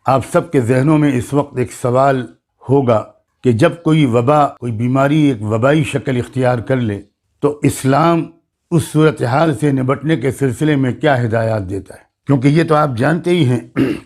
آپ سب کے ذہنوں میں اس وقت ایک سوال ہوگا کہ جب کوئی وبا، کوئی بیماری ایک وبائی شکل اختیار کر لے تو اسلام اس صورتحال سے نمٹنے کے سلسلے میں کیا ہدایات دیتا ہے؟ کیونکہ یہ تو آپ جانتے ہی ہیں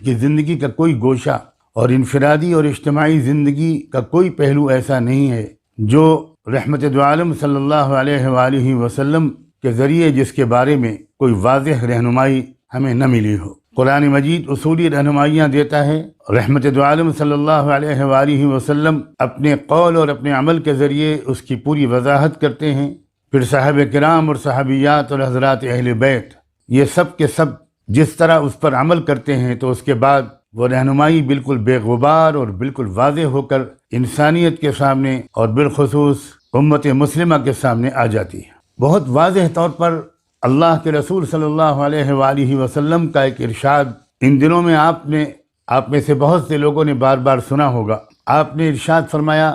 کہ زندگی کا کوئی گوشہ اور انفرادی اور اجتماعی زندگی کا کوئی پہلو ایسا نہیں ہے جو رحمت دو عالم صلی اللہ علیہ وآلہ وسلم کے ذریعے جس کے بارے میں کوئی واضح رہنمائی ہمیں نہ ملی ہو۔ قرآن مجید اصولی رہنمائیاں دیتا ہے، رحمت دو عالم صلی اللہ علیہ وآلہ وسلم اپنے قول اور اپنے عمل کے ذریعے اس کی پوری وضاحت کرتے ہیں، پھر صحابہ کرام اور صحابیات اور حضرات اہل بیت یہ سب کے سب جس طرح اس پر عمل کرتے ہیں تو اس کے بعد وہ رہنمائی بالکل بے غبار اور بالکل واضح ہو کر انسانیت کے سامنے اور بالخصوص امت مسلمہ کے سامنے آ جاتی ہے۔ بہت واضح طور پر اللہ کے رسول صلی اللہ علیہ وآلہ وسلم کا ایک ارشاد ان دنوں میں آپ میں سے بہت سے لوگوں نے بار بار سنا ہوگا۔ آپ نے ارشاد فرمایا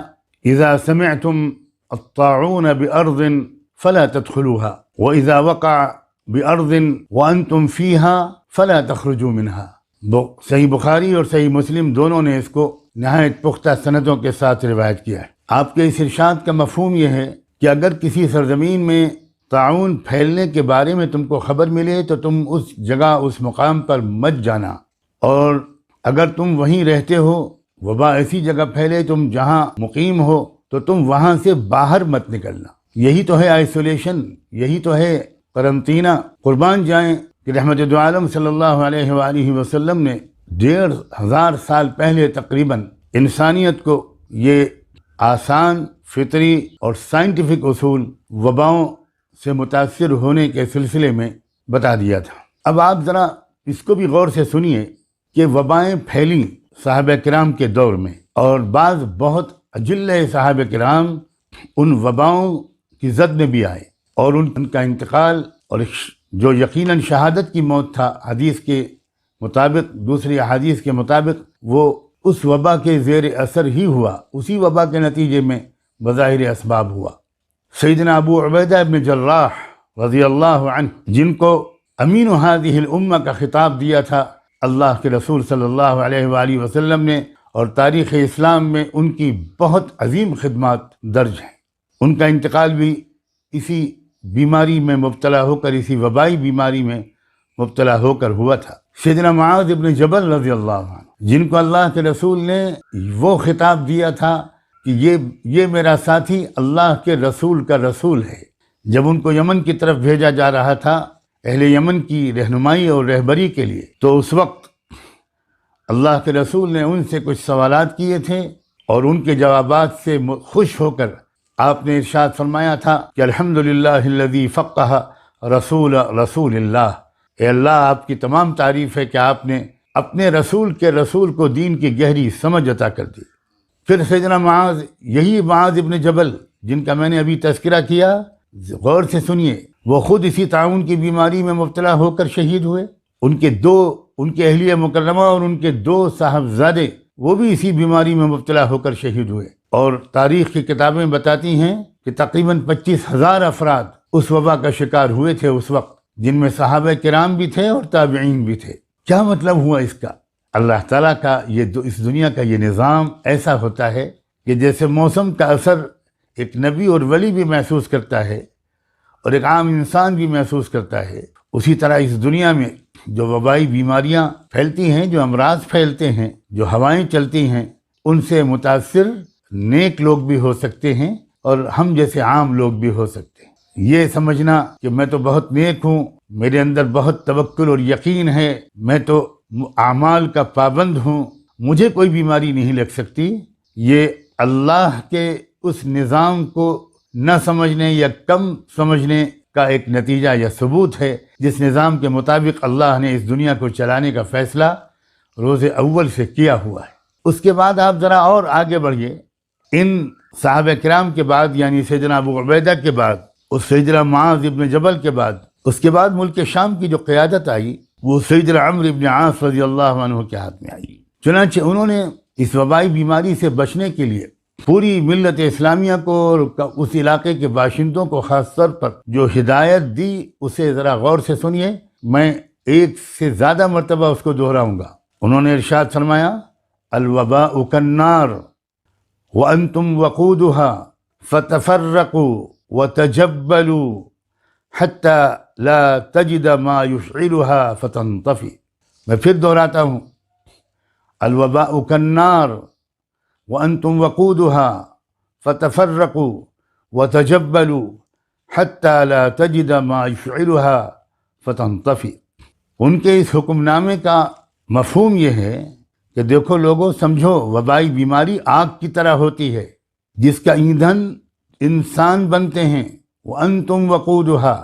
اذا سمعتم الطاعون بأرض فلا تدخلوها واذا وقع بأرض وانتم فيها فلا تخرجوا منها۔ صحیح بخاری اور صحیح مسلم دونوں نے اس کو نہایت پختہ سندوں کے ساتھ روایت کیا ہے۔ آپ کے اس ارشاد کا مفہوم یہ ہے کہ اگر کسی سرزمین میں طاعون پھیلنے کے بارے میں تم کو خبر ملے تو تم اس جگہ اس مقام پر مت جانا، اور اگر تم وہیں رہتے ہو، وبا ایسی جگہ پھیلے تم جہاں مقیم ہو تو تم وہاں سے باہر مت نکلنا۔ یہی تو ہے آئسولیشن، یہی تو ہے قرنطینہ۔ قربان جائیں کہ رحمت دو عالم صلی اللہ علیہ وآلہ وسلم نے 1500 سال پہلے تقریباً انسانیت کو یہ آسان، فطری اور سائنٹیفک اصول وباؤں سے متاثر ہونے کے سلسلے میں بتا دیا تھا۔ اب آپ ذرا اس کو بھی غور سے سنیے کہ وبائیں پھیلیں صحابہ کرام کے دور میں، اور بعض بہت اجلہ صحابہ کرام ان وباؤں کی زد میں بھی آئے، اور ان کا انتقال اور جو یقیناً شہادت کی موت تھا حدیث کے مطابق، دوسری احادیث کے مطابق، وہ اس وبا کے زیر اثر ہی ہوا، اسی وبا کے نتیجے میں بظاہر اسباب ہوا۔ سیدنا ابو عبیدہ ابن جراح رضی اللہ عنہ، جن کو امین هذه الامہ کا خطاب دیا تھا اللہ کے رسول صلی اللہ علیہ وآلہ وسلم نے، اور تاریخ اسلام میں ان کی بہت عظیم خدمات درج ہیں، ان کا انتقال بھی اسی بیماری میں مبتلا ہو کر، اسی وبائی بیماری میں مبتلا ہو کر ہوا تھا۔ سیدنا معاذ ابن جبل رضی اللہ عنہ، جن کو اللہ کے رسول نے وہ خطاب دیا تھا کہ یہ میرا ساتھی اللہ کے رسول کا رسول ہے، جب ان کو یمن کی طرف بھیجا جا رہا تھا اہل یمن کی رہنمائی اور رہبری کے لیے، تو اس وقت اللہ کے رسول نے ان سے کچھ سوالات کیے تھے، اور ان کے جوابات سے خوش ہو کر آپ نے ارشاد فرمایا تھا کہ الحمدللہ الذی فقہ رسول اللہ، اے اللہ آپ کی تمام تعریف ہے کہ آپ نے اپنے رسول کے رسول کو دین کی گہری سمجھ عطا کر دی۔ پھر سیدنا معاذ، یہی معاذ ابن جبل جن کا میں نے ابھی تذکرہ کیا، غور سے سنیے، وہ خود اسی طاعون کی بیماری میں مبتلا ہو کر شہید ہوئے۔ ان کے اہلیہ مکرمہ اور ان کے 2 صاحبزادے وہ بھی اسی بیماری میں مبتلا ہو کر شہید ہوئے، اور تاریخ کی کتابیں بتاتی ہیں کہ تقریباً 25,000 افراد اس وبا کا شکار ہوئے تھے اس وقت، جن میں صحابہ کرام بھی تھے اور تابعین بھی تھے۔ کیا مطلب ہوا اس کا؟ اللہ تعالیٰ کا اس دنیا کا یہ نظام ایسا ہوتا ہے کہ جیسے موسم کا اثر ایک نبی اور ولی بھی محسوس کرتا ہے اور ایک عام انسان بھی محسوس کرتا ہے، اسی طرح اس دنیا میں جو وبائی بیماریاں پھیلتی ہیں، جو امراض پھیلتے ہیں، جو ہوائیں چلتی ہیں، ان سے متاثر نیک لوگ بھی ہو سکتے ہیں اور ہم جیسے عام لوگ بھی ہو سکتے ہیں۔ یہ سمجھنا کہ میں تو بہت نیک ہوں، میرے اندر بہت توکل اور یقین ہے، میں تو اعمال کا پابند ہوں، مجھے کوئی بیماری نہیں لگ سکتی، یہ اللہ کے اس نظام کو نہ سمجھنے یا کم سمجھنے کا ایک نتیجہ یا ثبوت ہے، جس نظام کے مطابق اللہ نے اس دنیا کو چلانے کا فیصلہ روز اول سے کیا ہوا ہے۔ اس کے بعد آپ ذرا اور آگے بڑھیے، ان صحابہ کرام کے بعد، یعنی سیدنا ابو عبیدہ کے بعد، اس سیدنا معاذ ابن جبل کے بعد، اس کے بعد ملک شام کی جو قیادت آئی وہ سیدنا عمرو ابن عاص رضی اللہ عنہ کے ہاتھ میں آئی۔ چنانچہ انہوں نے اس وبائی بیماری سے بچنے کے لیے پوری ملت اسلامیہ کو اور اس علاقے کے باشندوں کو خاص طور پر جو ہدایت دی، اسے ذرا غور سے سنیے، میں ایک سے زیادہ مرتبہ اس کو دہراؤں گا۔ انہوں نے ارشاد فرمایا الوباء کالنار وانتم وقودها فتفرقوا وتجبلوا حتى لا تجد ما يشعلها فتنطفئ. میں پھر دہراتا ہوں، الوباء کالنار وانتم وقودها فتفرقوا وتجبلوا حتى لا تجد ما يشعلها فتنطفئ. ان کے اس حکم نامے کا مفہوم یہ ہے کہ دیکھو لوگوں، سمجھو وبائی بیماری آگ کی طرح ہوتی ہے جس کا ایندھن انسان بنتے ہیں، وانتم وقودها،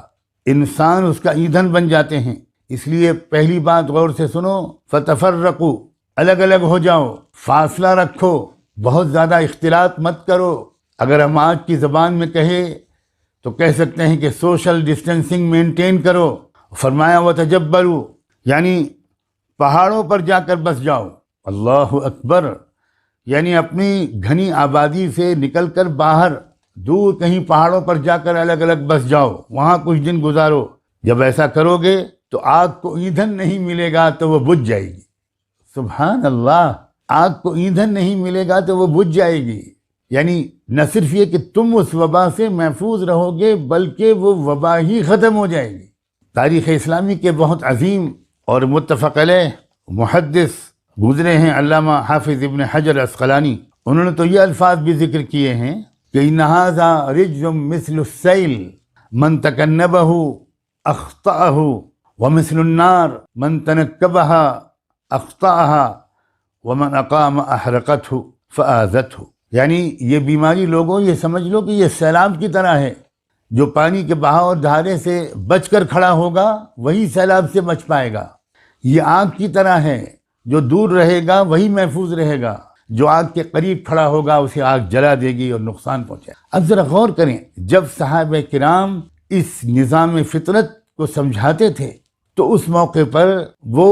انسان اس کا ایندھن بن جاتے ہیں. اس لیے پہلی بات غور سے سنو، فتفرقوا، الگ الگ ہو جاؤ، فاصلہ رکھو، بہت زیادہ اختلاط مت کرو. اگر ہم آج کی زبان میں کہے تو کہہ سکتے ہیں کہ سوشل ڈسٹینسنگ مینٹین کرو. فرمایا وتجبلوا، یعنی پہاڑوں پر جا کر بس جاؤ. اللہ اکبر، یعنی اپنی گھنی آبادی سے نکل کر باہر دور کہیں پہاڑوں پر جا کر الگ الگ بس جاؤ، وہاں کچھ دن گزارو. جب ایسا کرو گے تو آگ کو ایندھن نہیں ملے گا تو وہ بجھ جائے گی. سبحان اللہ، آگ کو ایندھن نہیں ملے گا تو وہ بجھ جائے گی. یعنی نہ صرف یہ کہ تم اس وبا سے محفوظ رہو گے بلکہ وہ وبا ہی ختم ہو جائے گی. تاریخ اسلامی کے بہت عظیم اور متفق علیہ محدث گزرے ہیں علامہ حافظ ابن حجر عسقلانی. انہوں نے تو یہ الفاظ بھی ذکر کیے ہیں کہ ان ھذا رجز مثل السیل من تکنبہ اخطأہ ومثل النار من تنکبہا اخطأہا ومن اقام احرقتہ فآذتہ. یعنی یہ بیماری لوگوں یہ سمجھ لو کہ یہ سیلاب کی طرح ہے. جو پانی کے بہاؤ اور دھارے سے بچ کر کھڑا ہوگا وہی سیلاب سے بچ پائے گا. یہ آگ کی طرح ہے، جو دور رہے گا وہی محفوظ رہے گا، جو آگ کے قریب کھڑا ہوگا اسے آگ جلا دے گی اور نقصان پہنچے. اب ذرا غور کریں، جب صحابہ کرام اس نظام فطرت کو سمجھاتے تھے تو اس موقع پر وہ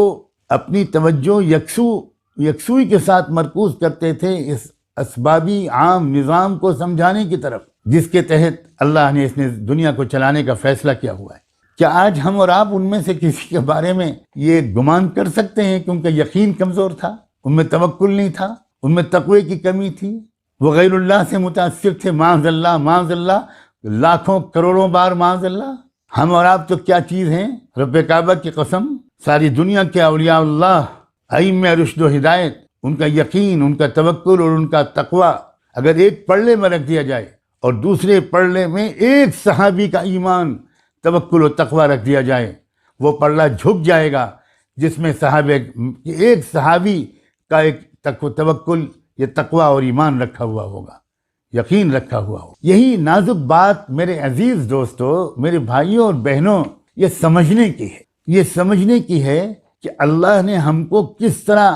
اپنی توجہ یکسوئی کے ساتھ مرکوز کرتے تھے اس اسبابی عام نظام کو سمجھانے کی طرف جس کے تحت اللہ نے اس نے دنیا کو چلانے کا فیصلہ کیا ہوا ہے. کیا آج ہم اور آپ ان میں سے کسی کے بارے میں یہ گمان کر سکتے ہیں کہ ان کا یقین کمزور تھا، ان میں توکل نہیں تھا، ان میں تقوی کی کمی تھی، وہ غیر اللہ سے متاثر تھے؟ معاذ اللہ، معاذ اللہ، لاکھوں کروڑوں بار معاذ اللہ. ہم اور آپ تو کیا چیز ہیں؟ رب کعبہ کی قسم، ساری دنیا کے اولیاء اللہ، ائمہ رشد و ہدایت، ان کا یقین، ان کا توکل اور ان کا تقوی اگر ایک پلڑے میں رکھ دیا جائے اور دوسرے پلڑے میں ایک صحابی کا ایمان، توکل و تقوی رکھ دیا جائے، وہ پلڑا جھک جائے گا جس میں ایک صحابی کا ایک توکل، یہ تقوی اور ایمان رکھا ہوا ہوگا، یقین رکھا ہوا ہوگا. یہی نازک بات میرے عزیز دوستو، میرے بھائیوں اور بہنوں، یہ سمجھنے کی ہے، یہ سمجھنے کی ہے کہ اللہ نے ہم کو کس طرح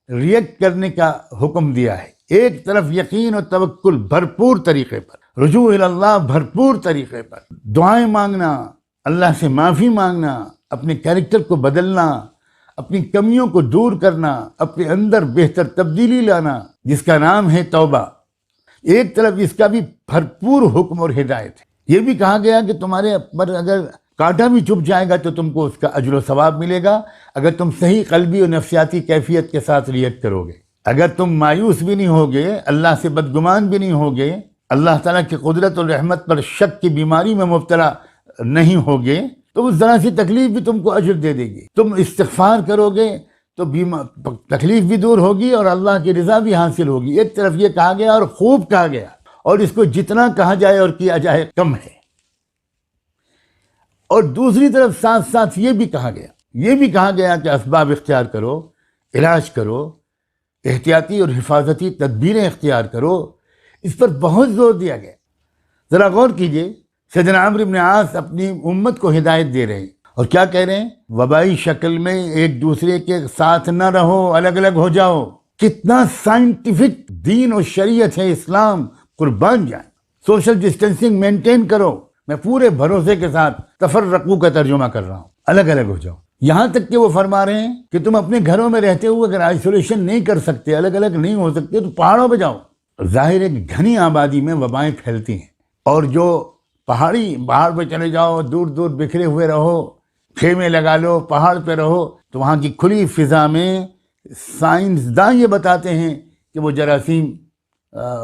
ریئیکٹ کرنے کا حکم دیا ہے. ایک طرف یقین اور توکل بھرپور طریقے پر، رجوع اللہ بھرپور طریقے پر، دعائیں مانگنا، اللہ سے معافی مانگنا، اپنے کیریکٹر کو بدلنا، اپنی کمیوں کو دور کرنا، اپنے اندر بہتر تبدیلی لانا جس کا نام ہے توبہ. ایک طرف اس کا بھی بھرپور حکم اور ہدایت ہے. یہ بھی کہا گیا کہ تمہارے پر اگر کانٹا بھی چبھ جائے گا تو تم کو اس کا اجر و ثواب ملے گا اگر تم صحیح قلبی اور نفسیاتی کیفیت کے ساتھ ریئیکٹ کرو گے. اگر تم مایوس بھی نہیں ہوگے، اللہ سے بدگمان بھی نہیں ہوگے، اللہ تعالیٰ کی قدرت اور رحمت پر شک کی بیماری میں مبتلا نہیں ہوگے، تو اس ذرا سی تکلیف بھی تم کو اجر دے دے گی. تم استغفار کرو گے تو تکلیف بھی دور ہوگی اور اللہ کی رضا بھی حاصل ہوگی. ایک طرف یہ کہا گیا اور خوب کہا گیا، اور اس کو جتنا کہا جائے اور کیا جائے کم ہے. اور دوسری طرف ساتھ ساتھ یہ بھی کہا گیا کہ اسباب اختیار کرو، علاج کرو، احتیاطی اور حفاظتی تدبیریں اختیار کرو. اس پر بہت زور دیا گیا. ذرا غور کیجئے، سیدنا عمرو بن عاص اپنی امت کو ہدایت دے رہے ہیں اور کیا کہہ رہے ہیں؟ وبائی شکل میں ایک دوسرے کے ساتھ نہ رہو، الگ الگ ہو جاؤ. کتنا سائنٹیفک دین اور شریعت ہے اسلام، قربان جائیں. سوشل ڈسٹینسنگ مینٹین کرو. میں پورے بھروسے کے ساتھ تفرقو کا ترجمہ کر رہا ہوں، الگ الگ ہو جاؤ. یہاں تک کہ وہ فرما رہے ہیں کہ تم اپنے گھروں میں رہتے ہوئے اگر آئسولیشن نہیں کر سکتے، الگ الگ نہیں ہو سکتے، تو پہاڑوں پہ جاؤ. ظاہر ہے کہ گھنی آبادی میں وبائیں پھیلتی ہیں، اور جو پہاڑ پہ چلے جاؤ، دور دور بکھرے ہوئے رہو، خیمے لگا لو، پہاڑ پہ رہو، تو وہاں کی کھلی فضا میں سائنسداں یہ بتاتے ہیں کہ وہ جراثیم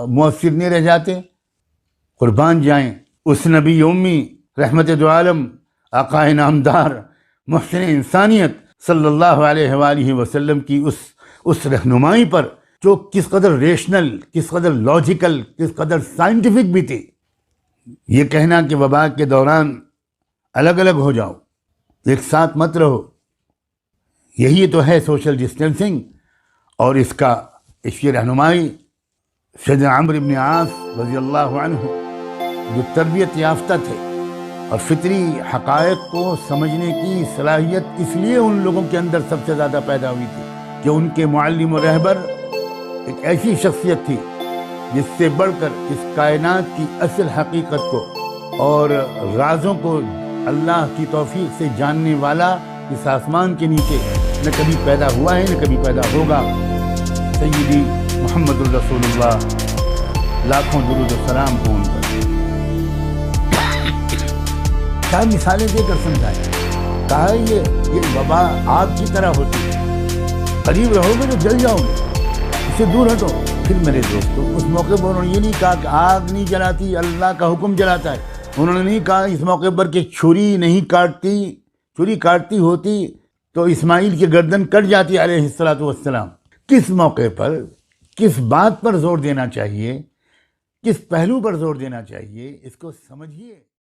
مؤثر نہیں رہ جاتے۔ قربان جائیں اس نبی امی رحمت دو عالم آقا نامدار محسن انسانیت صلی اللہ علیہ وآلہ وسلم کی اس رہنمائی پر، جو کس قدر ریشنل، کس قدر لاجیکل، کس قدر سائنٹیفک بھی تھی۔ یہ کہنا کہ وبا کے دوران الگ الگ ہو جاؤ، ایک ساتھ مت رہو، یہی تو ہے سوشل ڈسٹینسنگ، اور اس کی رہنمائی سیدنا عمرو بن عاص رضی اللہ عنہ جو تربیت یافتہ تھے اور فطری حقائق کو سمجھنے کی صلاحیت اس لیے ان لوگوں کے اندر سب سے زیادہ پیدا ہوئی تھی کہ ان کے معلم و رہبر ایک ایسی شخصیت تھی جس سے بڑھ کر اس کائنات کی اصل حقیقت کو اور رازوں کو اللہ کی توفیق سے جاننے والا اس آسمان کے نیچے نہ کبھی پیدا ہوا ہے نہ کبھی پیدا ہوگا۔ سیدی محمد الرسول اللہ، لاکھوں درود و سلام ہوں ان پر۔ کیا مثالیں دے کر سمجھائیں، کہا یہ وبا آگ کی طرح ہوتی ہے، قریب رہو گے تو جل جاؤ گے، اس سے دور ہٹو۔ پھر میرے دوستو اس موقع پر انہوں نے یہ نہیں کہا کہ آگ نہیں جلاتی، اللہ کا حکم جلاتا ہے۔ انہوں نے نہیں کہا اس موقع پر کہ چھری نہیں کاٹتی، چھری کاٹتی ہوتی تو اسماعیل کی گردن کٹ جاتی علیہ الصلوۃ والسلام۔ کس موقع پر، کس بات پر زور دینا چاہیے، کس پہلو پر زور دینا چاہیے، اس کو سمجھیے۔